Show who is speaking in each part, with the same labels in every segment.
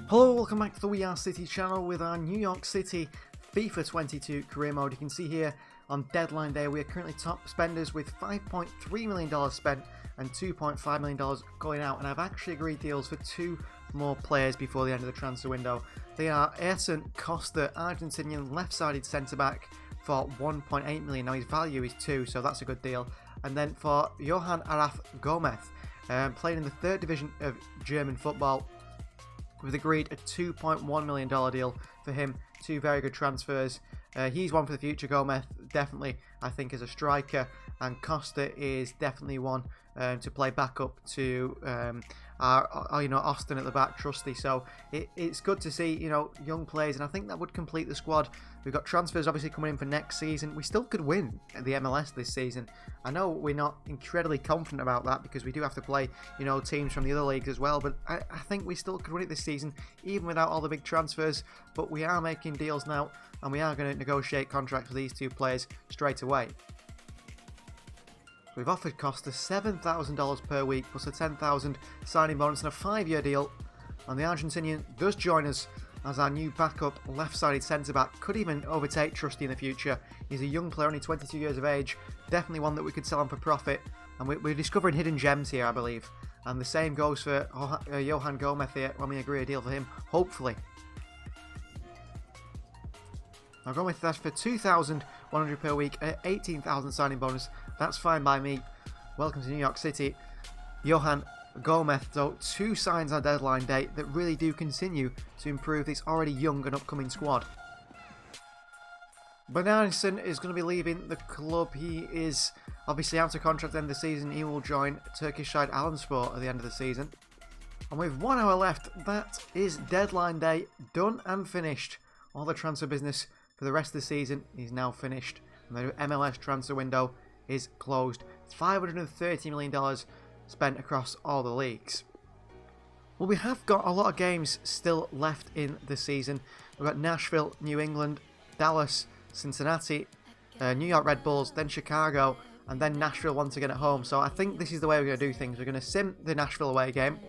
Speaker 1: Hello, welcome back to the We Are City channel with our New York City FIFA 22 career mode. You can see here on deadline day we are currently top spenders with $5.3 million spent and $2.5 million going out, and I've actually agreed deals for two more players before the end of the transfer window. They are Ayrton Costa, Argentinian left-sided centre-back, for $1.8 million. Now his value is 2, so that's a good deal. And then for Johan Araf Gomez, playing in the 3rd division of German football, we've agreed a $2.1 million deal for him. Two very good transfers. He's one for the future. Gomez definitely, I think, as a striker, and Costa is definitely one to play back up to our Austin at the back, Trusty. So it's good to see young players, and I think that would complete the squad. We've got transfers obviously coming in for next season. We still could win the MLS this season. I know we're not incredibly confident about that because we do have to play teams from the other leagues as well, but I think we still could win it this season even without all the big transfers. But we are making deals now, and we are going to negotiate contracts for these two players straight away. We've offered Costa $7,000 per week plus a $10,000 signing bonus and a 5-year deal, and the Argentinian does join us as our new backup left-sided centre-back. Could even overtake Trusty in the future. He's a young player, only 22 years of age, definitely one that we could sell on for profit, and we're discovering hidden gems here, I believe. And the same goes for Johan Gomez here when we agree a deal for him, hopefully. Now Gomez, that's for $2,100 per week, at $18,000 signing bonus. That's fine by me. Welcome to New York City. Johan Gomez, though, 2 signs on deadline date that really do continue to improve this already young and upcoming squad. Bernardsson is going to be leaving the club. He is obviously out of contract at the end of the season. He will join Turkish side Alanspor at the end of the season. And with 1 hour left, that is deadline day done and finished. All the transfer business for the rest of the season is now finished, and the MLS transfer window is closed. It's $530 million spent across all the leagues. Well, we have got a lot of games still left in the season. We've got Nashville, New England, Dallas, Cincinnati, New York Red Bulls, then Chicago, and then Nashville once again at home. So I think this is the way we're going to do things. We're going to sim the Nashville away game,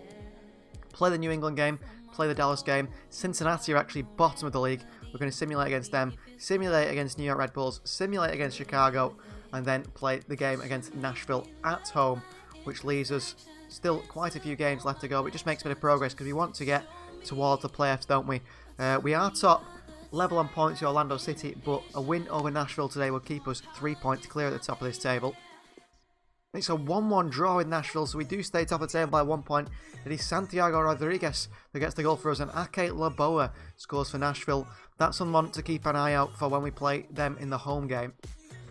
Speaker 1: play the New England game, play the Dallas game. Cincinnati are actually bottom of the league. We're going to simulate against them, simulate against New York Red Bulls, simulate against Chicago, and then play the game against Nashville at home, which leaves us still quite a few games left to go. But it just makes a bit of progress because we want to get towards the playoffs, don't we? We are top, level on points to Orlando City, but a win over Nashville today will keep us 3 points clear at the top of this table. It's a 1-1 draw in Nashville, so we do stay top of the table by 1 point. It is Santiago Rodriguez that gets the goal for us, and Ake Laboa scores for Nashville. That's someone to keep an eye out for when we play them in the home game.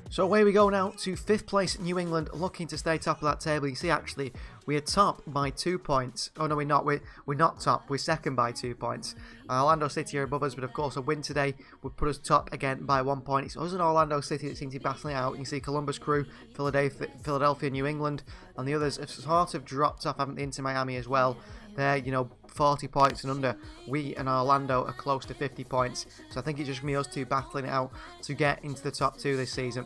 Speaker 1: So away we go now to 5th place New England, looking to stay top of that table. You see, actually, we are top by 2 points. Oh no, we're not. We're not top. We're second by 2 points. Orlando City are above us, but of course a win today would put us top again by 1 point. It's us and Orlando City that seem to be battling out. You can see Columbus Crew, Philadelphia, New England, and the others have sort of dropped off, haven't they, into Miami as well. They're, 40 points and under. We and Orlando are close to 50 points. So I think it's just going to be us two battling it out to get into the top 2 this season.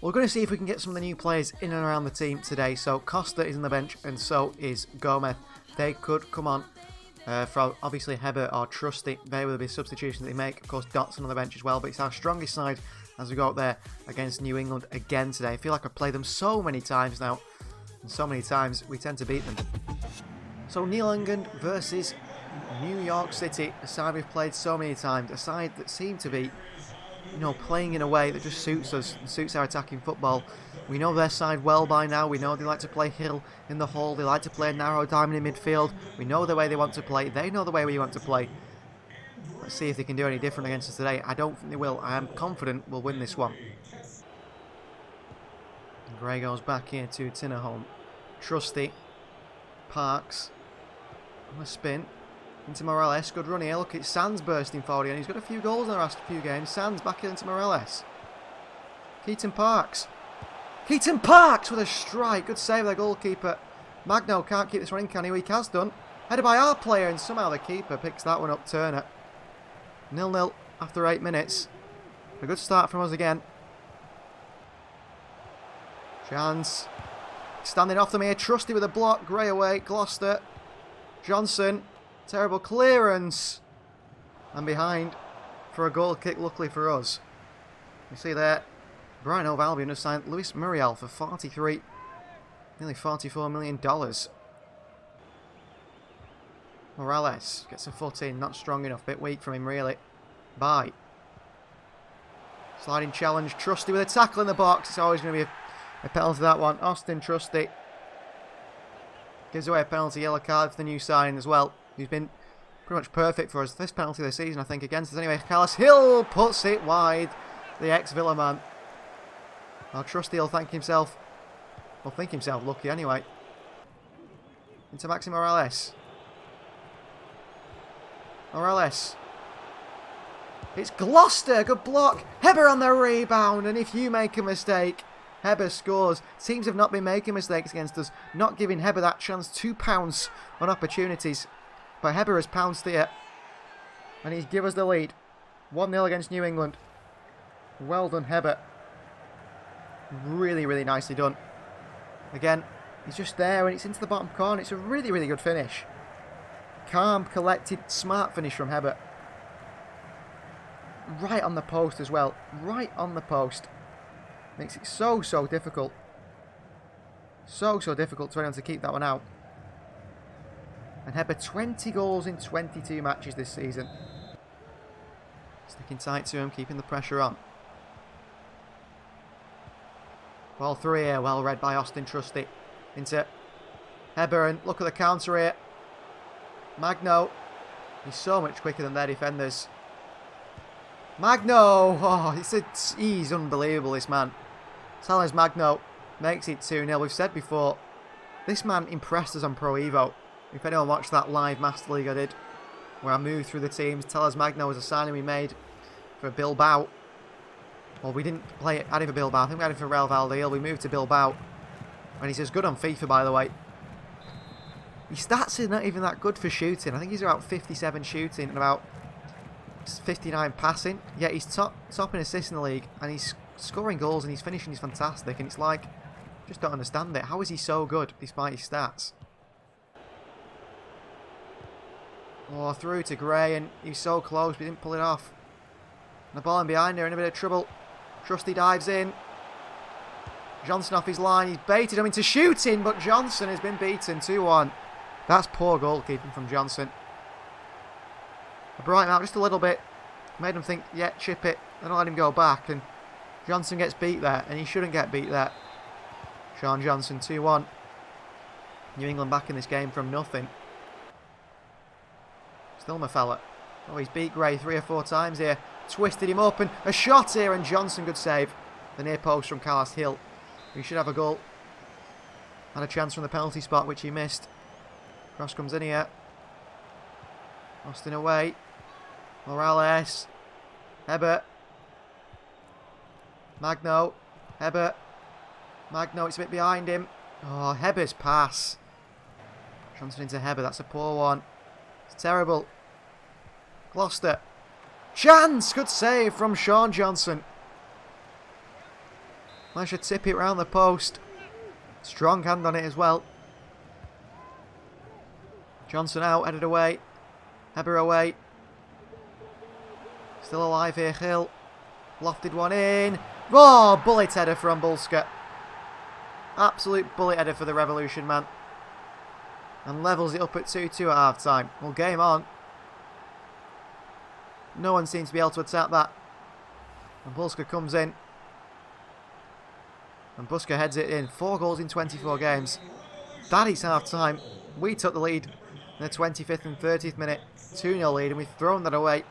Speaker 1: We're going to see if we can get some of the new players in and around the team today. So Costa is on the bench, and so is Gomez. They could come on from obviously Hebert or Trusty. They will be substitutions they make. Of course, Dotson on the bench as well. But it's our strongest side as we go up there against New England again today. I feel like I've played them so many times now, and so many times we tend to beat them. So New England versus New York City, a side we've played so many times, a side that seem to be, playing in a way that just suits us, suits our attacking football. We know their side well by now. We know they like to play Hill in the hole. They like to play a narrow diamond in midfield. We know the way they want to play. They know the way we want to play. Let's see if they can do any different against us today. I don't think they will. I am confident we'll win this one. And Gray goes back here to Tinnerholm. Trusty. Parks. On a spin. Into Morales. Good run here. Look, it's Sands bursting forward here. And he's got a few goals in the last few games. Sands back into Morales. Keaton Parks. Keaton Parks with a strike. Good save by the goalkeeper. Magno can't keep this one in, can he? He has done. Headed by our player, and somehow the keeper picks that one up, Turner. 0-0 after 8 minutes. A good start from us again. Chance. Standing off them here. Trusty with a block. Gray away. Gloucester. Johnson. Terrible clearance. And behind for a goal kick, luckily for us. You see there, Brighton Hove Albion have signed Luis Muriel for nearly $44 million. Morales gets a foot in, not strong enough, bit weak from him really. Bye. Sliding challenge, Trusty with a tackle in the box. It's always going to be a penalty, that one. Austin Trusty gives away a penalty, yellow card for the new signing as well. He's been pretty much perfect for us. This penalty of the season, I think, against us anyway. Carlos Hill puts it wide. The ex-Villa man. Well, Trusty will thank himself. Well, think himself lucky anyway. Into Maxi Morales. Morales. It's Gloucester. Good block. Heber on the rebound. And if you make a mistake, Heber scores. Teams have not been making mistakes against us. Not giving Heber that chance to pounce on opportunities. But Heber has pounced here. And he's given us the lead. 1-0 against New England. Well done, Heber. Really, really nicely done. Again, he's just there and it's into the bottom corner. It's a really, really good finish. Calm, collected, smart finish from Heber. Right on the post as well. Right on the post. Makes it so, so difficult. So, so difficult for anyone to keep that one out. And Heber, 20 goals in 22 matches this season. Sticking tight to him, keeping the pressure on. Ball through here, well read by Austin Trusty. Into Heber, and look at the counter here. Magno. He's so much quicker than their defenders. Magno! Oh, he's unbelievable, this man. Salas Magno makes it 2-0. We've said before, this man impressed us on Pro Evo. If anyone watched that live Master League I did, where I moved through the teams, Talas Magno was a signing we made for Bilbao. Well, we didn't play it, add him for Bilbao. I think we had him for Real Valladolid. We moved to Bilbao. And he's as good on FIFA, by the way. His stats are not even that good for shooting. I think he's about 57 shooting and about 59 passing. Yet he's top in assists in the league. And he's scoring goals and his finishing is fantastic. And it's like, just don't understand it. How is he so good despite his stats? Oh, through to Gray, and he's so close, but he didn't pull it off. And the ball in behind there in a bit of trouble. Trusty dives in. Johnson off his line. He's baited him into shooting, but Johnson has been beaten 2-1. That's poor goalkeeping from Johnson. I brought him out just a little bit. Made him think, yeah, chip it. Then I let him go back. And Johnson gets beat there, and he shouldn't get beat there. Sean Johnson 2-1. New England back in this game from nothing. Still my fella. Oh, he's beat Gray 3 or 4 times here. Twisted him up and a shot here, and Johnson, good save. The near post from Carlos Hill. He should have a goal. Had a chance from the penalty spot, which he missed. Cross comes in here. Austin away. Morales. Heber. Magno. Heber. Magno, it's a bit behind him. Oh, Heber's pass. Johnson into Heber, that's a poor one. It's terrible. Gloucester. Chance! Good save from Sean Johnson. Managed to tip it round the post. Strong hand on it as well. Johnson out, headed away. Heber away. Still alive here, Hill. Lofted one in. Oh, bullet header from Bulska. Absolute bullet header for the Revolution man. And levels it up at 2-2 at half time. Well, game on. No one seems to be able to attack that. And Bulska comes in. And Bulska heads it in. 4 goals in 24 games. That is half time. We took the lead in the 25th and 30th minute. 2-0 lead, and we've thrown that away.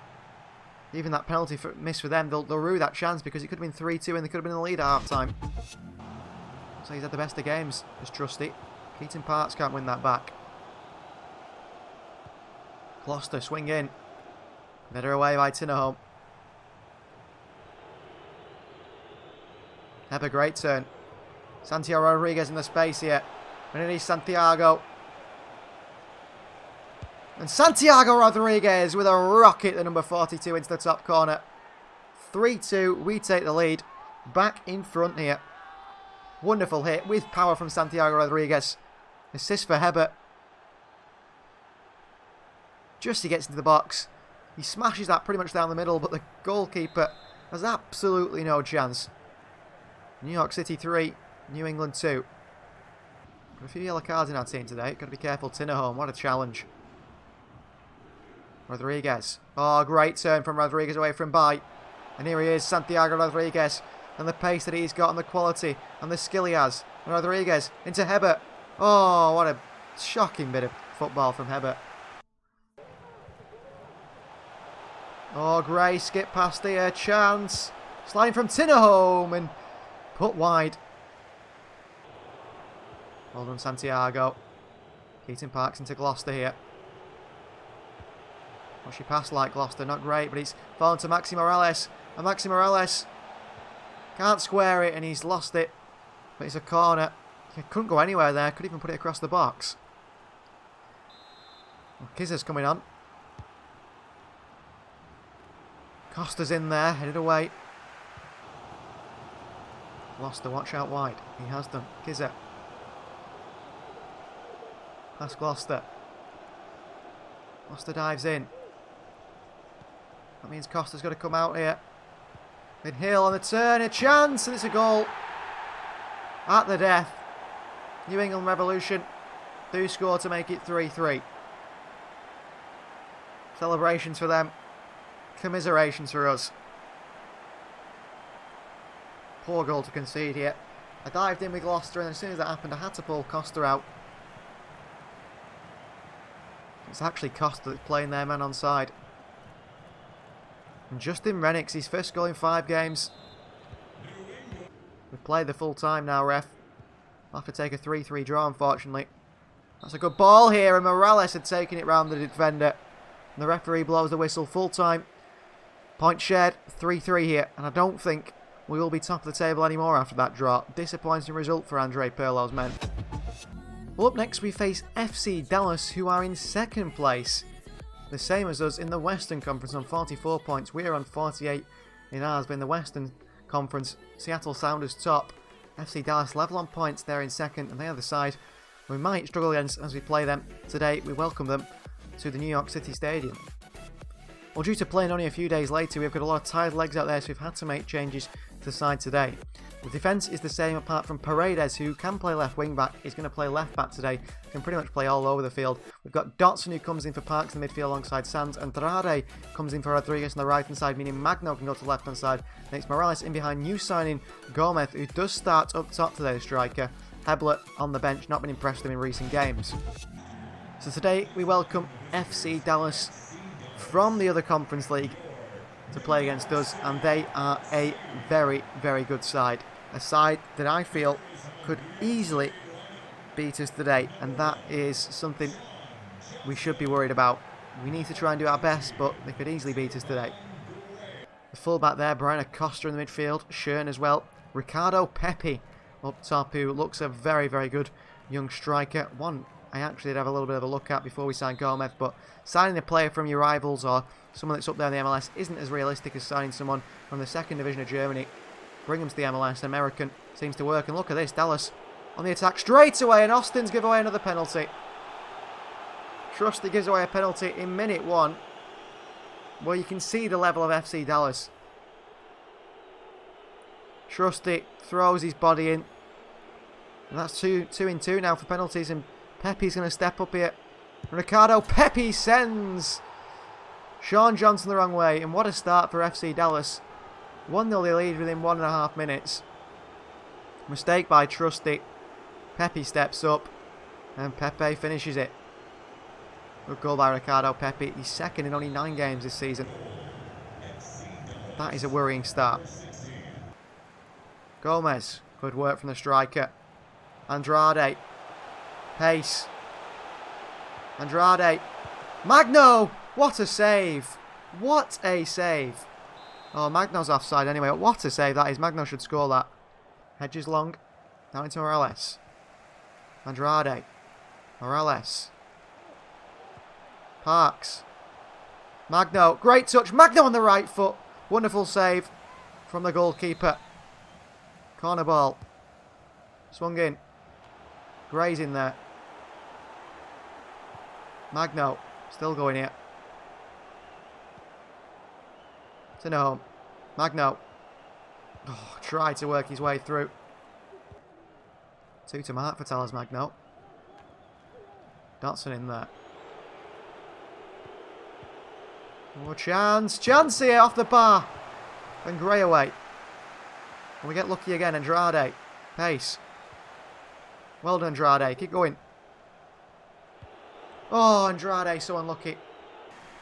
Speaker 1: Even that penalty miss for them, they'll rue that chance because it could have been 3-2 and they could have been in the lead at half time. So he's had the best of games, as Trusty. Keaton Parks can't win that back. Gloucester swing in. Better away by Tinnerholm. Heber, great turn. Santiago Rodriguez in the space here. And it is Santiago. And Santiago Rodriguez with a rocket, the number 42 into the top corner. 3-2, we take the lead. Back in front here. Wonderful hit with power from Santiago Rodriguez. Assist for Heber. Just as he gets into the box, he smashes that pretty much down the middle, but the goalkeeper has absolutely no chance. New York City 3, New England 2. Got a few yellow cards in our team today. Got to be careful. Tinnerholm, what a challenge. Rodriguez. Oh, great turn from Rodriguez away from Bai. And here he is, Santiago Rodriguez. And the pace that he's got and the quality and the skill he has. And Rodriguez into Hebert. Oh, what a shocking bit of football from Hebert. Oh, Gray, skip past here. Chance. Sliding from Tinnerholm and put wide. Well done, Santiago. Keaton Parks into Gloucester here. What's she passed like Gloucester? Not great, but he's fallen to Maxi Morales. And Maxi Morales can't square it, and he's lost it. But it's a corner. He couldn't go anywhere there. Could even put it across the box. Well, Kizza's coming on. Costa's in there, headed away. Gloucester, watch out wide. He has done. Kizza. Past Gloucester. Gloucester dives in. That means Costa's got to come out here. Mid Hill on the turn, a chance, and it's a goal. At the death. New England Revolution do score to make it 3-3. Celebrations for them. Commiserations for us. Poor goal to concede here. I dived in with Gloucester, and as soon as that happened, I had to pull Costa out. It's actually Costa that's playing their man onside. And Justin Rennick's his first goal in 5 games. We've played the full time now, ref. I'll have to take a 3-3 draw, unfortunately. That's a good ball here, and Morales had taken it round the defender. And the referee blows the whistle, full time. Point shared, 3-3 here. And I don't think we will be top of the table anymore after that draw. Disappointing result for Andre Pirlo's men. Well, up next we face FC Dallas, who are in 2nd place. The same as us in the Western Conference on 44 points. We are on 48 in ours, but in the Western Conference, Seattle Sounders top. FC Dallas level on points, they're in 2nd, and they are the side we might struggle against as we play them. Today, we welcome them to the New York City Stadium. Well, due to playing only a few days later, we've got a lot of tired legs out there, so we've had to make changes to the side today. The defence is the same apart from Paredes, who can play left wing back. He's going to play left back today. Can pretty much play all over the field. We've got Dotson, who comes in for Parks in the midfield alongside Sands. Andrade comes in for Rodriguez on the right hand side, meaning Magno can go to the left hand side. Next, Morales in behind new signing Gomez, who does start up top today, the striker. Hebler on the bench, not been impressed with him in recent games. So today we welcome FC Dallas from the other Conference League to play against us, and they are a very, very good side. A side that I feel could easily beat us today, and that is something we should be worried about. We need to try and do our best, but they could easily beat us today. The fullback there, Brian Acosta in the midfield, Schön as well. Ricardo Pepi up top, who looks a very, very good young striker. One I actually did have a little bit of a look at before we signed Gomez, but signing a player from your rivals or someone that's up there in the MLS isn't as realistic as signing someone from the 2nd division of Germany. Bring them to the MLS. American seems to work, and look at this, Dallas on the attack straight away, and Austin's give away another penalty. Trusty gives away a penalty in minute 1. Well, you can see the level of FC Dallas. Trusty throws his body in, and that's 2 in 2 now for penalties, and Pepe's going to step up here. Ricardo Pepi sends Sean Johnson the wrong way, and what a start for FC Dallas. 1-0 they lead within 1.5 minutes. Mistake by Trusty. Pepe steps up, and Pepe finishes it. Good goal by Ricardo Pepi. He's 2nd in only 9 games this season. That is a worrying start. Gomez. Good work from the striker. Andrade. Pace. Andrade. Magno! What a save! What a save! Oh, Magno's offside anyway. What a save that is. Magno should score that. Hedges long. Down into Morales. Andrade. Morales. Parks. Magno. Great touch. Magno on the right foot. Wonderful save from the goalkeeper. Corner ball. Swung in. Gray's in there. Magno. Still going here. To no. Magno. Oh, tried to work his way through. 2 to mark for Talas Magno. Dotson in there. Oh, chance. Chance here off the bar. And Gray away. And we get lucky again. Andrade. Pace. Well done, Andrade. Keep going. Oh, Andrade, so unlucky.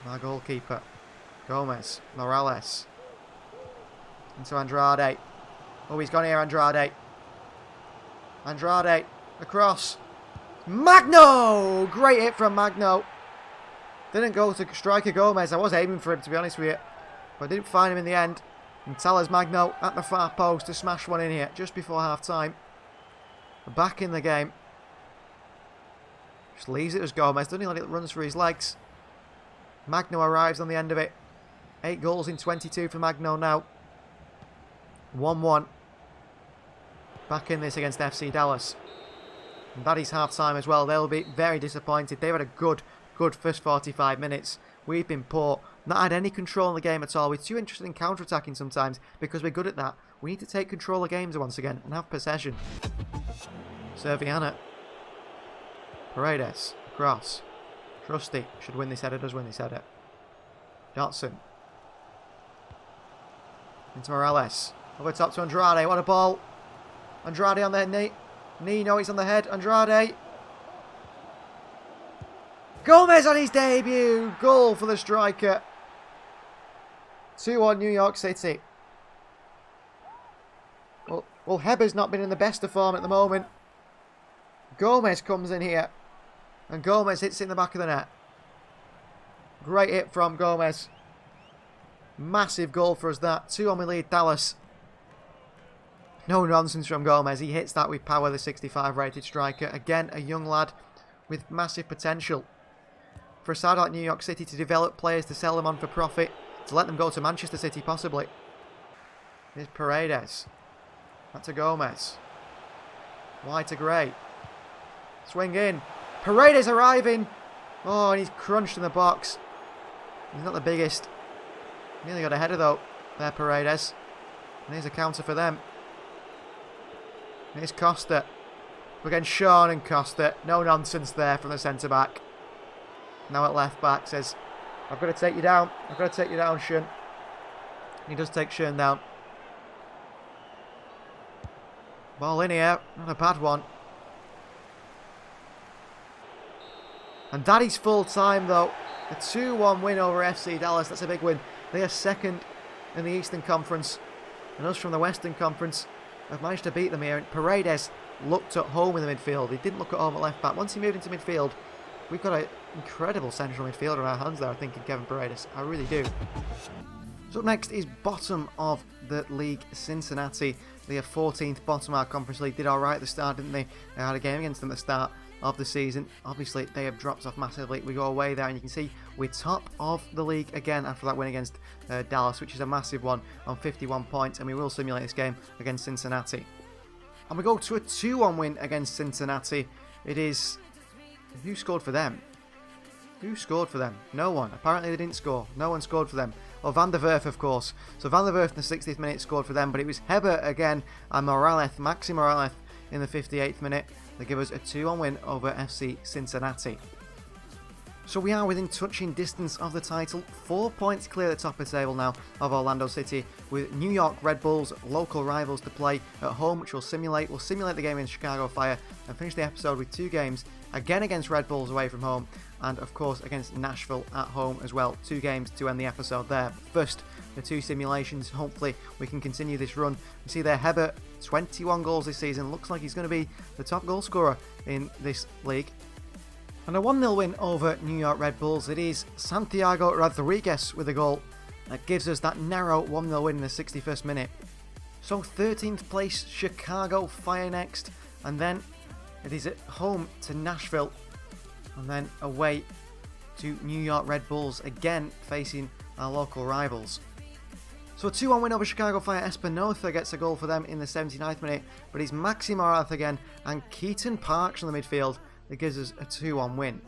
Speaker 1: Our goalkeeper. Gomez. Morales. Into Andrade. Oh, he's gone here, Andrade. Andrade. Across. Magno! Great hit from Magno. Didn't go to striker Gomez. I was aiming for him, to be honest with you. But I didn't find him in the end. And Talas Magno at the far post to smash one in here just before half-time. Back in the game. Just leaves it as Gomez. Doesn't he let it run through his legs. Magno arrives on the end of it. 8 goals in 22 for Magno now. 1-1. Back in this against FC Dallas. And that is half-time as well. They'll be very disappointed. They've had a good first 45 minutes. We've been poor. Not had any control in the game at all. We're too interested in counter-attacking sometimes because we're good at that. We need to take control of games once again and have possession. Serviana. Paredes. Cross. Trusty. Should win this header. Does win this header. Dotson. Into Morales. Over top to Andrade. What a ball. Andrade on the knee. No, he's on the head. Andrade. Gomez on his debut. Goal for the striker. 2-1 New York City. Well, Heber's not been in the best of form at the moment. Gomez comes in here. And Gomez hits it in the back of the net. Great hit from Gomez. Massive goal for us that. 2-1 we lead Dallas. No nonsense from Gomez. He hits that with power, the 65 rated striker. Again, a young lad with massive potential. For a side like New York City to develop players, to sell them on for profit, to let them go to Manchester City possibly. Here's Paredes. Back to Gomez. Wide to Gray. Swing in. Paredes arriving. Oh, and he's crunched in the box. He's not the biggest. Nearly got a header though. There, Paredes. And here's a counter for them. Here's Costa. We're getting Sean and Costa. No nonsense there from the centre-back. Now at left-back says, I've got to take you down. I've got to take you down, Sean. He does take Sean down. Ball in here. Not a bad one. And that is full time though. A 2-1 win over FC Dallas. That's a big win. They are second in the Eastern Conference. And us from the Western Conference have managed to beat them here. And Paredes looked at home in the midfield. He didn't look at home at left back. Once he moved into midfield, we've got an incredible central midfielder on our hands there, I think, in Kevin Paredes. I really do. So up next is bottom of the league, Cincinnati. They are 14th bottom of our Conference League. Did alright at the start, didn't they? They had a game against them at the start of the season. Obviously, they have dropped off massively. We go away there, and you can see we're top of the league again after that win against Dallas, which is a massive one on 51 points, and we will simulate this game against Cincinnati. And we go to a 2-1 win against Cincinnati. It is... Who scored for them? Who scored for them? No one. Apparently they didn't score. No one scored for them. Oh, Van der Werf, of course. So Van der Werf in the 60th minute scored for them, but it was Heber again and Morales, Maxi Morales in the 58th minute. They give us a 2-1 win over FC Cincinnati. So we are within touching distance of the title. 4 points clear at the top of the table now of Orlando City, with New York Red Bulls, local rivals, to play at home, which we'll simulate. We'll simulate the game in Chicago Fire and finish the episode with 2 games, again against Red Bulls away from home, and of course against Nashville at home as well. 2 games to end the episode there. First, the 2 simulations. Hopefully we can continue this run. We see there Heber, 21 goals this season. Looks like he's going to be the top goal scorer in this league. And a 1-0 win over New York Red Bulls. It is Santiago Rodriguez with a goal. That gives us that narrow 1-0 win in the 61st minute. So 13th place Chicago Fire next. And then it is at home to Nashville. And then away to New York Red Bulls, again facing our local rivals. So a 2-1 win over Chicago Fire. Espinoza gets a goal for them in the 79th minute. But it's Maxi Morales again and Keaton Parks on the midfield that gives us a 2-1 win.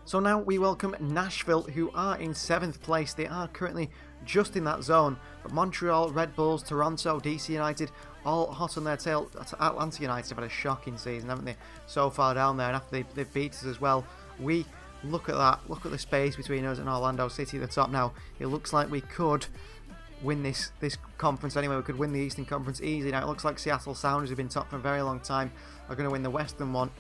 Speaker 1: So now we welcome Nashville, who are in 7th place. They are currently just in that zone. But Montreal, Red Bulls, Toronto, DC United, all hot on their tail. Atlanta United have had a shocking season, haven't they? So far down there, and after they've beat us as well, we look at that. Look at the space between us and Orlando City at the top now. It looks like we could win this conference anyway. We could win the Eastern Conference easily. Now it looks like Seattle Sounders, who've been top for a very long time, are going to win the Western one.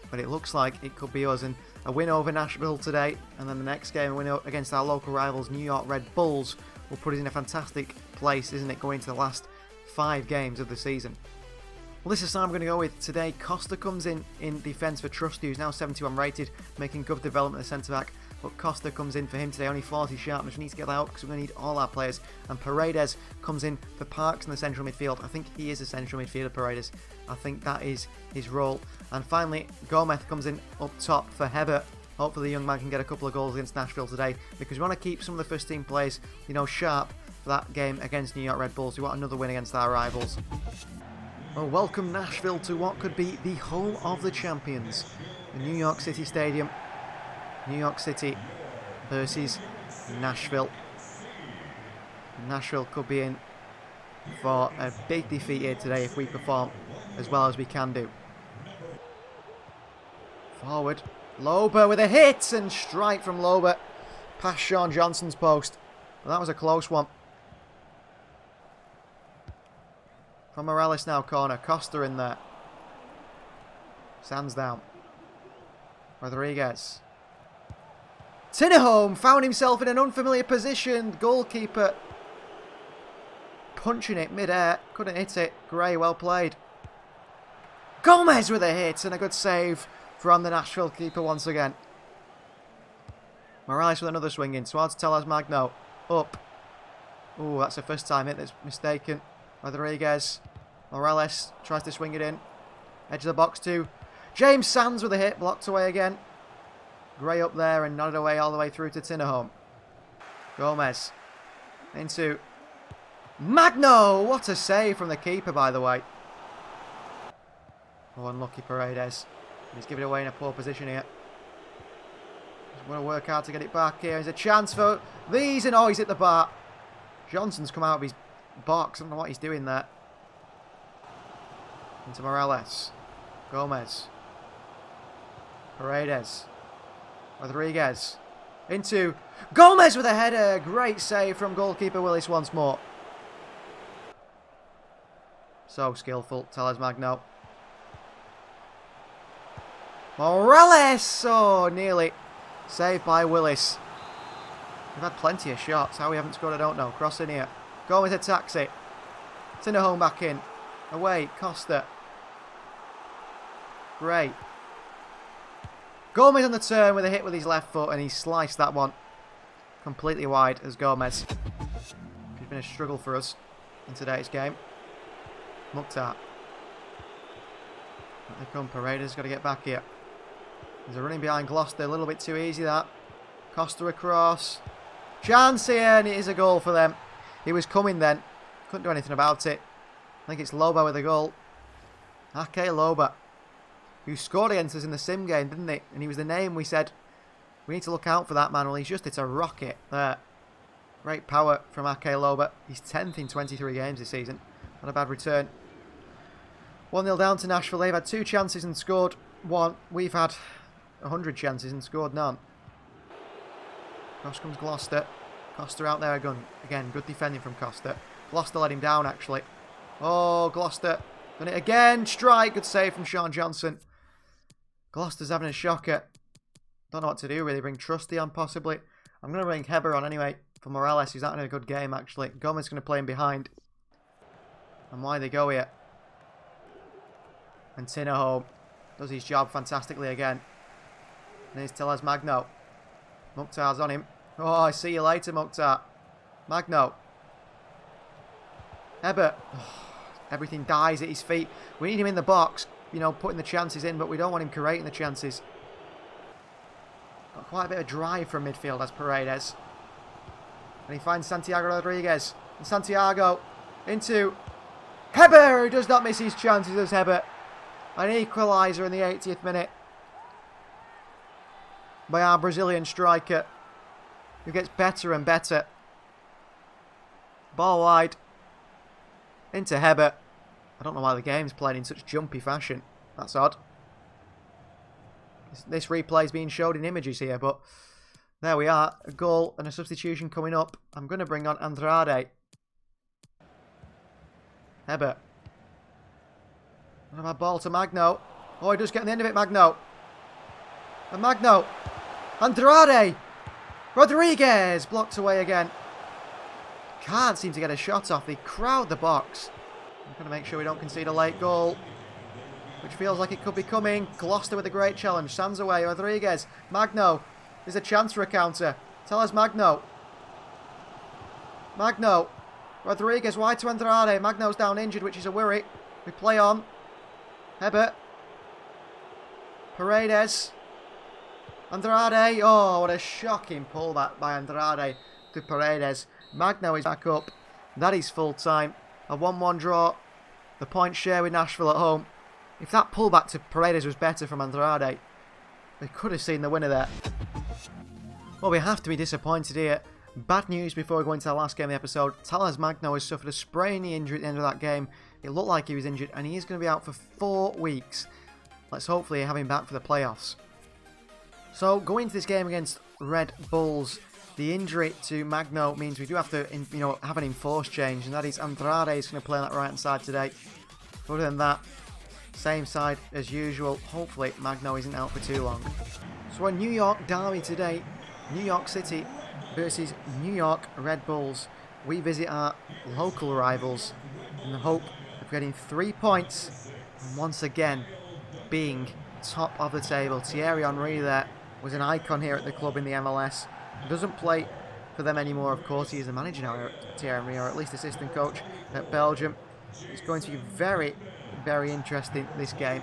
Speaker 1: But it looks like it could be us. And a win over Nashville today, and then the next game, a win against our local rivals, New York Red Bulls, will put us in a fantastic place, isn't it, going into the last 5 games of the season. Well, this is the side I'm going to go with today. Costa comes in defence for Trusty, who's now 71 rated, making good development at centre-back. But Costa comes in for him today, only 40 sharpness. We need to get that out because we're going to need all our players. And Paredes comes in for Parks in the central midfield. I think he is a central midfielder, Paredes. I think that is his role. And finally, Gomez comes in up top for Hebert. Hopefully the young man can get a couple of goals against Nashville today, because we want to keep some of the first team players, sharp for that game against New York Red Bulls. We want another win against our rivals. Well, welcome Nashville to what could be the home of the champions. The New York City Stadium. New York City versus Nashville. Nashville could be in for a big defeat here today if we perform as well as we can do. Forward. Loba with a hit and strike from Loba past Sean Johnson's post. Well, that was a close one. From Morales now, corner. Costa in there. Sands down. Rodriguez. Tinnerholm found himself in an unfamiliar position. Goalkeeper punching it mid-air. Couldn't hit it. Gray, well played. Gomez with a hit and a good save from the Nashville keeper once again. Morales with another swing in. Towards Telas Magno. Up. Ooh, that's the first time hit that's mistaken. Rodriguez. Morales tries to swing it in. Edge of the box too. James Sands with a hit. Blocked away again. Gray up there and nodded away all the way through to Tinnerholm. Gomez. Into Magno. What a save from the keeper, by the way. Oh, unlucky Paredes. He's giving it away in a poor position here. He's going to work hard to get it back here. There's a chance for these, and oh, he's hit the bar. Johnson's come out of his box. I don't know what he's doing there. Into Morales. Gomez. Paredes. Rodriguez. Into Gomez with a header. Great save from goalkeeper Willis once more. So skillful, Teles Magno. Morales! Oh, nearly. Saved by Willis. We've had plenty of shots. How we haven't scored, I don't know. Cross in here. Gomez attacks it. Tinnerholm back in. Away. Costa. Great. Gomez on the turn with a hit with his left foot, and he sliced that one completely wide as Gomez. It's been a struggle for us in today's game. Mukhtar. They come. Paredes got to get back here. There's a running behind Gloucester, a little bit too easy that. Costa across. Chance here, and it is a goal for them. He was coming then. Couldn't do anything about it. I think it's Loba with a goal. Ake Loba, who scored against us in the sim game, didn't he? And he was the name we said, we need to look out for that man. Well, it's a rocket there. Great power from Ake Loba. He's 10th in 23 games this season. Not a bad return. 1-0 down to Nashville. They've had 2 chances and scored 1. We've had 100 chances and scored none. Across comes Gloucester. Costa out there again. Good defending from Costa. Gloucester let him down, actually. Oh, Gloucester. Done it again. Strike. Good save from Sean Johnson. Gloucester's having a shocker. Don't know what to do, really. Bring Trusty on, possibly. I'm going to bring Heber on anyway for Morales. He's not in a good game, actually. Gomez going to play him behind. And why they go here. And Tinnerholm does his job fantastically again. And here's Teles Magno. Mukhtar's on him. Oh, I see you later, Mukhtar. Magno. Hebert. Oh, everything dies at his feet. We need him in the box, putting the chances in, but we don't want him creating the chances. Got quite a bit of drive from midfield as Paredes. And he finds Santiago Rodriguez. And Santiago into Hebert, who does not miss his chances as Hebert. An equaliser in the 80th minute. by our Brazilian striker, who gets better and better. Ball wide. Into Heber. I don't know why the game's playing in such jumpy fashion. That's odd. This replay is being showed in images here, but there we are. A goal and a substitution coming up. I'm going to bring on Andrade. Heber. What about ball to Magno? Oh, he does get on the end of it, Magno. And Magno. Andrade. Rodriguez. Blocked away again. Can't seem to get a shot off. They crowd the box. I'm going to make sure we don't concede a late goal, which feels like it could be coming. Gloucester with a great challenge. Sands away. Rodriguez. Magno. There's a chance for a counter. Tell us Magno. Magno. Rodriguez wide to Andrade. Magno's down injured, which is a worry. We play on. Heber. Paredes. Andrade. Oh, what a shocking pullback by Andrade to Paredes. Magno is back up. That is full time. A 1-1 draw. The point share with Nashville at home. If that pullback to Paredes was better from Andrade, they could have seen the winner there. Well, we have to be disappointed here. Bad news before we go into our last game of the episode. Talas Magno has suffered a sprain knee injury at the end of that game. It looked like he was injured and he is going to be out for 4 weeks. Let's hopefully have him back for the playoffs. So, going into this game against Red Bulls, the injury to Magno means we do have to, have an enforced change, and that is Andrade is going to play on that right-hand side today. Other than that, same side as usual. Hopefully, Magno isn't out for too long. So, a New York derby today. New York City versus New York Red Bulls. We visit our local rivals in the hope of getting 3 points and once again being top of the table. Thierry Henry there was an icon here at the club in the MLS. Doesn't play for them anymore, of course. He is the manager now, Thierry Henry, or at least assistant coach at Belgium. It's going to be very, very interesting, this game.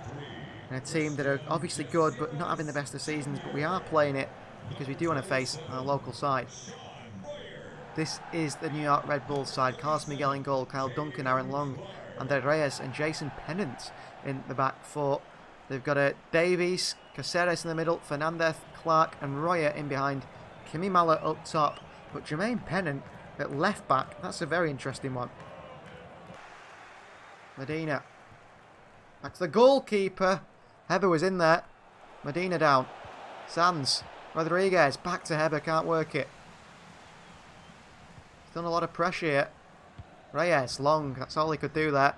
Speaker 1: And a team that are obviously good, but not having the best of seasons. But we are playing it because we do want to face our local side. This is the New York Red Bulls side. Carlos Miguel in goal, Kyle Duncan, Aaron Long, Andre Reyes and Jason Pennant in the back four. They've got Davies, Caceres in the middle, Fernandez, Clark and Royer in behind. Kimi Mala up top, but Jermaine Pennant at left back. That's a very interesting one. Medina. Back to the goalkeeper. Heber was in there. Medina down. Sands. Rodriguez. Back to Heber. Can't work it. He's done a lot of pressure here. Reyes. Long. That's all he could do there.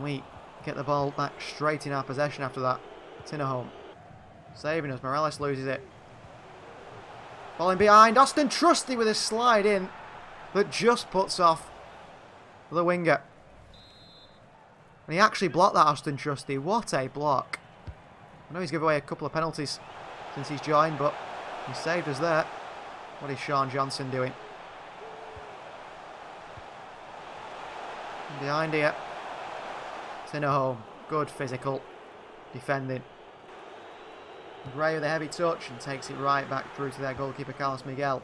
Speaker 1: We get the ball back straight in our possession after that. Tinnerholm. Saving us. Morales loses it. Falling behind. Austin Trusty with a slide in that just puts off the winger. And he actually blocked that, Austin Trusty. What a block. I know he's given away a couple of penalties since he's joined, but he saved us there. What is Sean Johnson doing? Behind here. Tinnerholm. Good physical defending. Gray with a heavy touch and takes it right back through to their goalkeeper Carlos Miguel.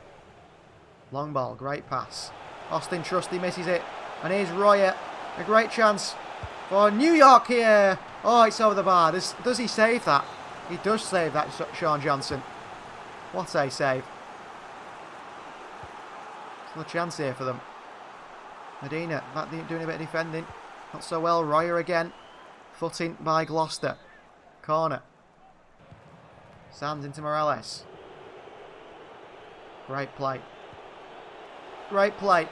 Speaker 1: Long ball, great pass. Austin Trusty misses it. And here's Royer. A great chance for New York here. Oh, it's over the bar. Does he save that? He does save that, Sean Johnson. What a save. Still a chance here for them. Medina, back doing a bit of defending. Not so well. Royer again. Footing by Gloucester. Corner. Sands into Morales. Great play. Great play.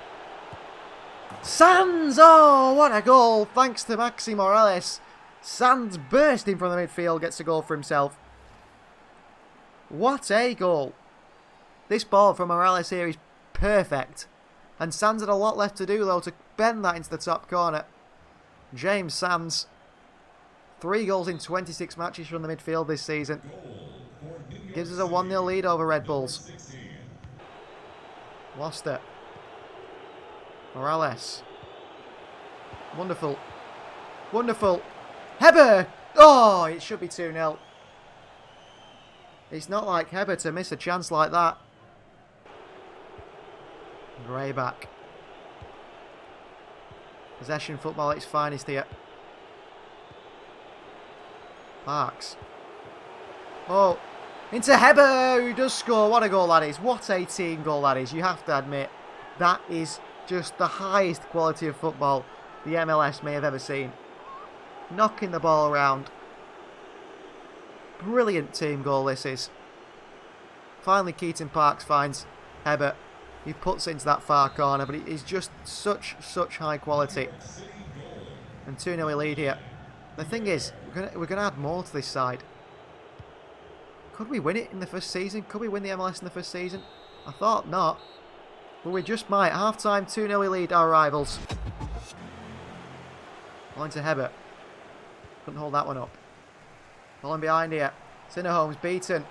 Speaker 1: Sands! Oh, what a goal. Thanks to Maxi Morales. Sands bursting from the midfield. Gets a goal for himself. What a goal. This ball from Morales here is perfect. And Sands had a lot left to do, though, to bend that into the top corner. James Sands. 3 goals in 26 matches from the midfield this season. Gives us a 1-0 lead over Red Bulls. Gloucester. Morales. Wonderful. Wonderful. Heber! Oh, it should be 2-0. It's not like Heber to miss a chance like that. Gray back. Possession football at its finest here. Parks. Oh, Into Heber, who does score. What a goal that is. What a team goal that is. You have to admit, that is just the highest quality of football the MLS may have ever seen. Knocking the ball around. Brilliant team goal this is. Finally Keaton Parks finds Heber. He puts it into that far corner, but it is just such high quality. And 2-0 we lead here. The thing is, we're going to add more to this side. Could we win it in the first season? Could we win the MLS in the first season? I thought not. But we just might. Half-time, 2-0 we lead our rivals. Line to Heber. Couldn't hold that one up. Falling behind here. Sinnerholm's beaten.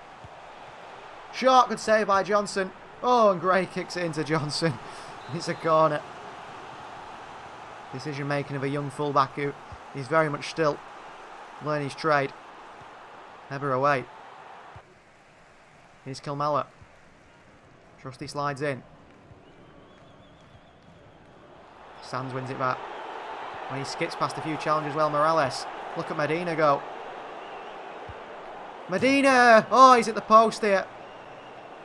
Speaker 1: Short, good save by Johnson. Oh, and Gray kicks it into Johnson. It's a corner. Decision making of a young fullback who is very much still learning his trade. Heber away. Here's Kilmella. Trusty slides in. Sands wins it back. And he skips past a few challenges well. Morales. Look at Medina go. Medina! Oh, he's at the post here.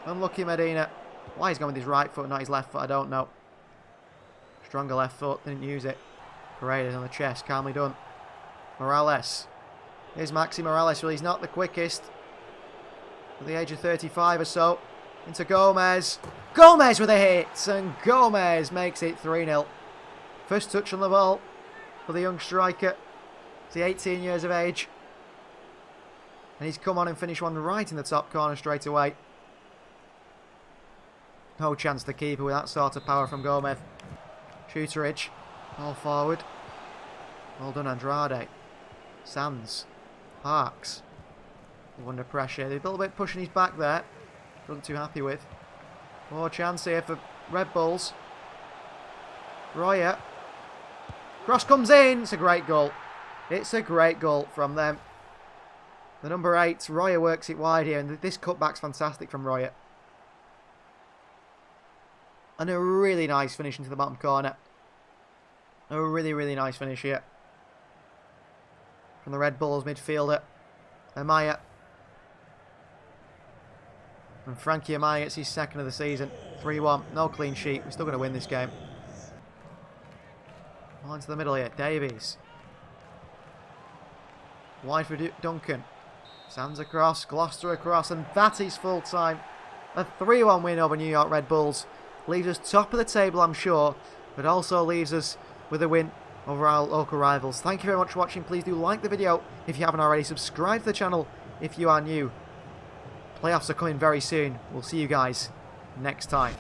Speaker 1: Unlucky Medina. Why he's going with his right foot, not his left foot, I don't know. Stronger left foot, didn't use it. Paredes on the chest, calmly done. Morales. Here's Maxi Morales. Well, he's not the quickest. At the age of 35 or so. Into Gomez. Gomez with a hit! And Gomez makes it 3-0. First touch on the ball for the young striker. He's 18 years of age. And he's come on and finished one right in the top corner straight away. No chance to keep it with that sort of power from Gomez. Shooterage. All forward. Well done, Andrade. Sands. Parks. Under pressure. They're a little bit pushing his back there. Wasn't too happy with. More chance here for Red Bulls. Royer. Cross comes in. It's a great goal. It's a great goal from them. The number 8, Royer, works it wide here. And this cutback's fantastic from Royer. And a really nice finish into the bottom corner. A really nice finish here. From the Red Bulls midfielder. Amaya. And Frankie Amaya gets his second of the season. 3-1. No clean sheet. We're still going to win this game. On to the middle here. Davies. Wide for Duncan. Sands across. Gloucester across. And that is full time. A 3-1 win over New York Red Bulls. Leaves us top of the table, I'm sure. But also leaves us with a win over our local rivals. Thank you very much for watching. Please do like the video if you haven't already. Subscribe to the channel if you are new. Playoffs are coming very soon. We'll see you guys next time.